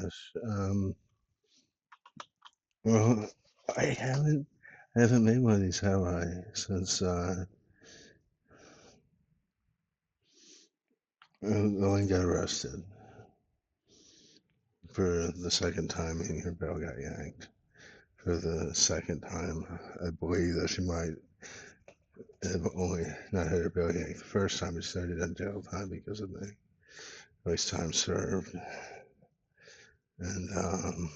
gosh. Well, I haven't made one of these, have I? Since Elaine got arrested for the second time, and her bail got yanked. For the second time, I believe that she might have only not had her bail yanked the first time. She started on jail time because of the waste time served, and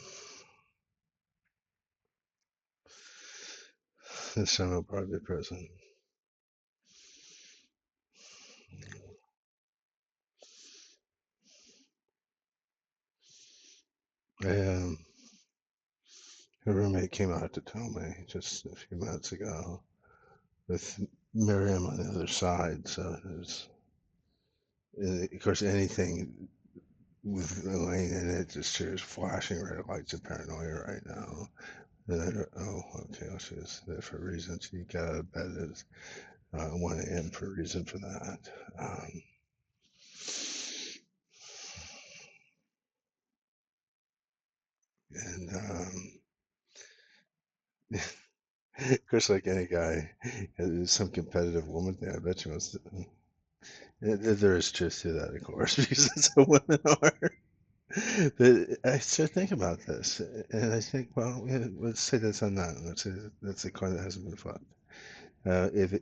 this time I'll probably be prison. I, her roommate came out to tell me just a few minutes ago with Miriam on the other side. So there's, of course, anything with Elaine in it just shares flashing red lights of paranoia right now. And I don't, oh, okay, well, she was there for a reason. She got out of bed at 1 a.m. for a reason for that. Um, and of course, like any guy, there's some competitive woman there. I bet you wants to. There is truth to that, of course, because that's how women are. But I start thinking about this, and I think, well, yeah, let's say that's on that. Let's say that's a coin that hasn't been fought. If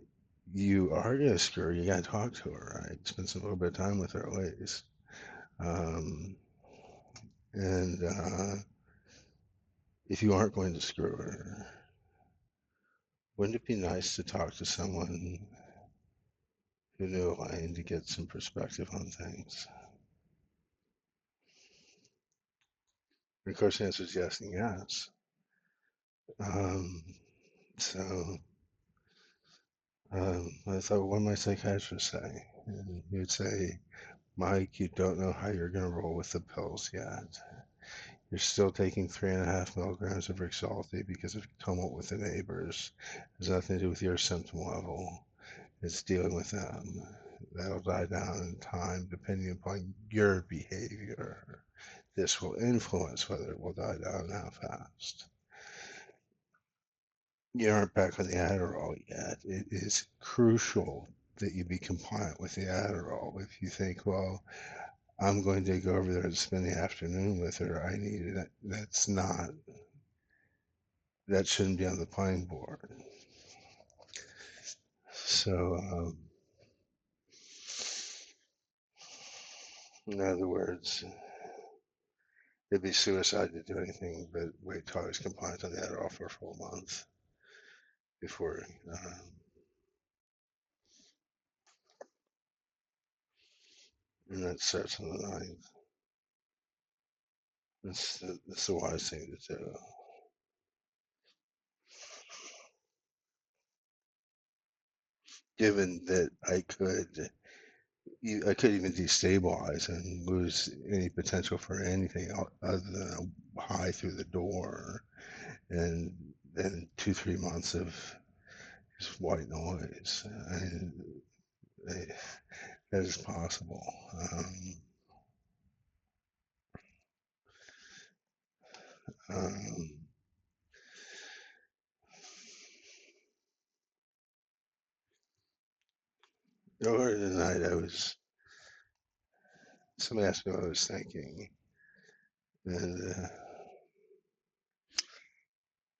you are gonna screw her, you gotta talk to her, right? Spend some little bit of time with her at least. Um, and if you aren't going to screw her, wouldn't it be nice to talk to someone who knew Elaine to get some perspective on things? And of course, the answer is yes and yes. Um, so I thought, what might my psychiatrist say? And he would say, Mike, you don't know how you're going to roll with the pills yet. You're still taking 3.5 milligrams of Rexulti because of tumult with the neighbors. It has nothing to do with your symptom level. It's dealing with them. That'll die down in time depending upon your behavior. This will influence whether it will die down and how fast. You aren't back on the Adderall yet. It is crucial that you be compliant with the Adderall. If you think, well, I'm going to go over there and spend the afternoon with her, I need it. That's not, that shouldn't be on the playing board. So, in other words, it'd be suicide to do anything but wait till I was compliant on the Adderall for a full month before, and that starts on the 9th. That's the wise thing to do. Given that I could even destabilize and lose any potential for anything other than a high through the door, and then 2, 3 months of just white noise. And that is possible. Um, Earlier tonight, somebody asked me what I was thinking, and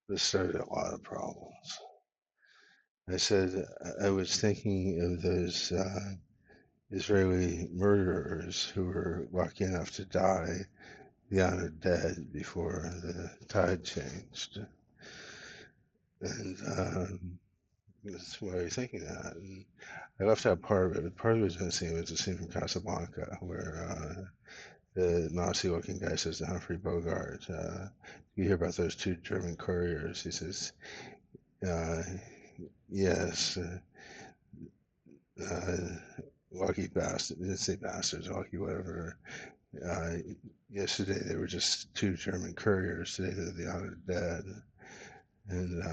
this started a lot of problems. I said I was thinking of those Israeli murderers who were lucky enough to die beyond dead before the tide changed. And that's why I was thinking that. And I left out part of it, but part of it was missing. It was a scene from Casablanca where the Nazi-looking guy says to Humphrey Bogart, "You hear about those two German couriers?" He says, uh, "Yes, uh, lucky bastard." He didn't say bastards, lucky whatever. Uh, Yesterday they were just two German couriers. Today they're the honored dead. And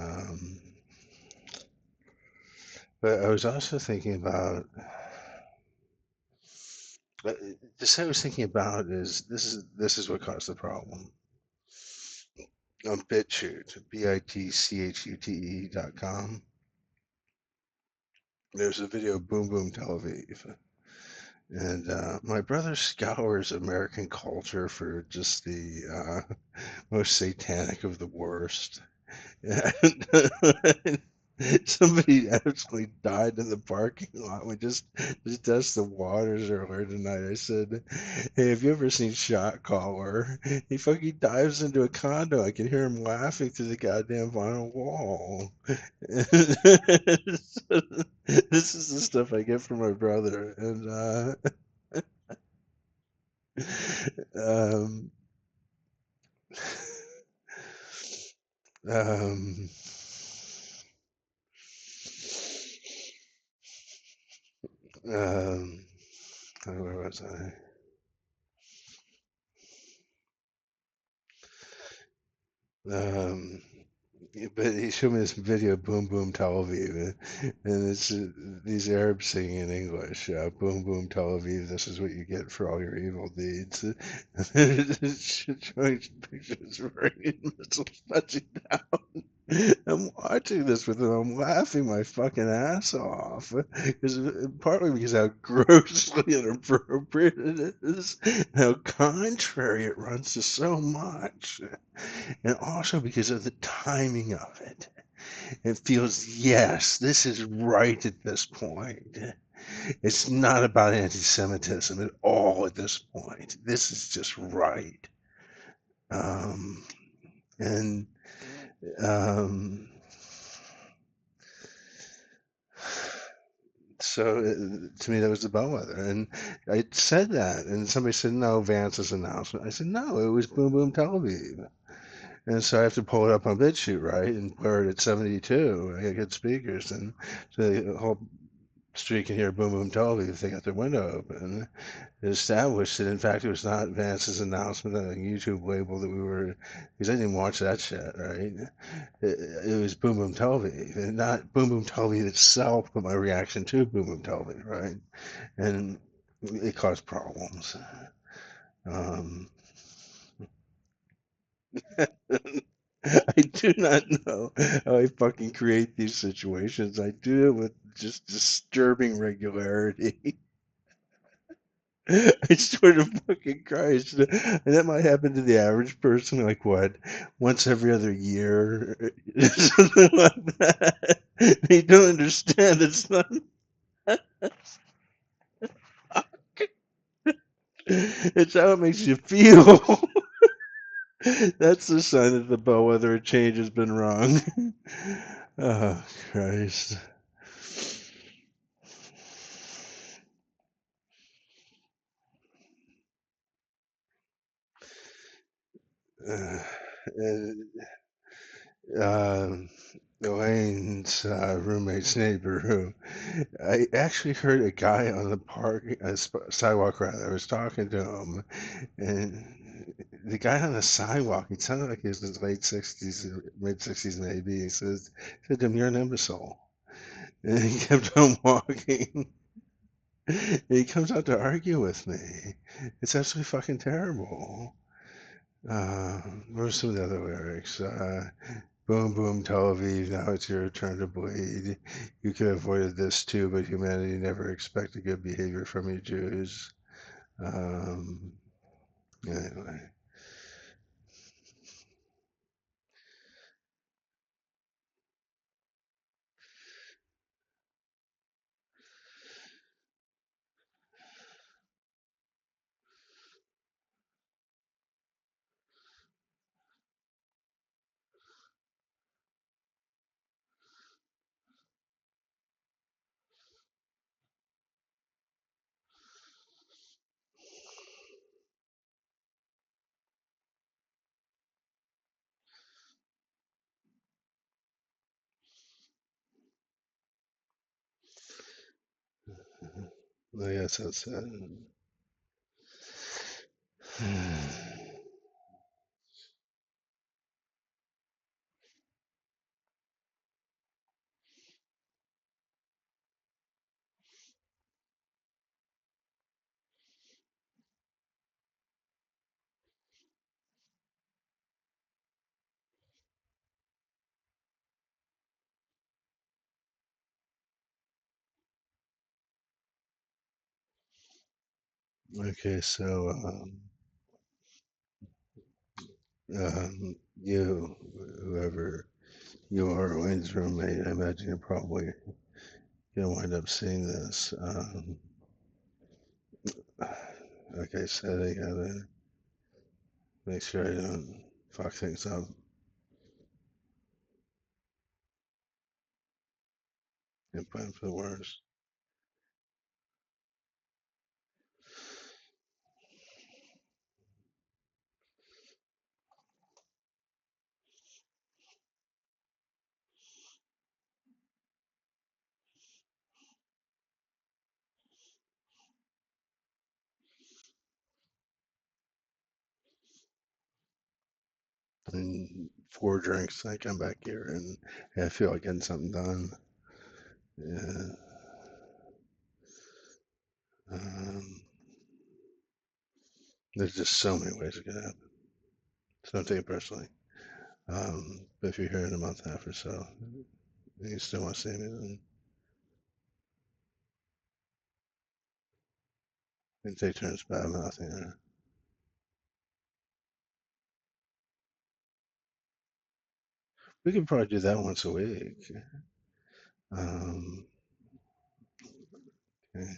but I was also thinking about Uh, This I was thinking about is this is what caused the problem on BitChute, bitchute.com. There's a video of Boom Boom Tel Aviv, and my brother scours American culture for just the most satanic of the worst. And somebody absolutely died in the parking lot. We just tested the waters earlier tonight. I said, "Hey, have you ever seen Shot Caller? He fucking dives into a condo. I can hear him laughing through the goddamn vinyl wall." This is the stuff I get from my brother, and um, um, um, where was I? Um, but he showed me this video of Boom Boom Tel Aviv, and it's these Arabs singing in English. Boom Boom Tel Aviv, this is what you get for all your evil deeds. It's showing pictures of Iranian missiles touching down. I'm watching this with him. I'm laughing my fucking ass off, because partly because how grossly inappropriate it is, how contrary it runs to so much, and also because of the timing of it. It feels, yes, this is right at this point. It's not about anti Semitism at all at this point. This is just right. Um, and um, so to me, that was the bellwether. And I said that, and somebody said, no, Vance's announcement. I said, no, it was Boom Boom Tel Aviv. And so I have to pull it up on BitChute, right, and blur it at 72. I got good speakers, and so the whole street can hear Boom Boom Tel Aviv if they got their window open. It established that, in fact, it was not Vance's announcement on a YouTube label that we were, because I didn't watch that shit, right? It was Boom Boom Tel Aviv, and not Boom Boom Tel Aviv itself, but my reaction to Boom Boom Tel Aviv, right? And it caused problems. Um, I do not know how I fucking create these situations. I do it with just disturbing regularity. I swear to fucking Christ. And that might happen to the average person, like what, once every other year? Something like that. They don't understand. It's not. It's how it makes you feel. That's the sign that the bellwether change has been wrong. Oh, Christ. Uh, um, Elaine's roommate's neighbor, who I actually heard a guy on the sidewalk rather. I was talking to him, and the guy on the sidewalk, he sounded like he was in his late 60s, mid 60s maybe. Said to him, "You're an imbecile," and he kept on walking. He comes out to argue with me. It's absolutely fucking terrible. What are some of the other lyrics? Boom, boom, Tel Aviv, now it's your turn to bleed. You could have avoided this too, but humanity never expected good behavior from you Jews. Um, anyway. I guess that's it. Okay, so you, whoever you are, Wayne's roommate, I imagine you're probably gonna wind up seeing this. Like I said, I gotta make sure I don't fuck things up and plan for the worst. And 4 drinks, I come back here and I feel like getting something done. Yeah. Um, there's just so many ways to get out. So don't take it personally. But if you're here in a month and a half or so, and you still want to see me, then we can take turns bad mouthing her. We could probably do that once a week. Um, okay.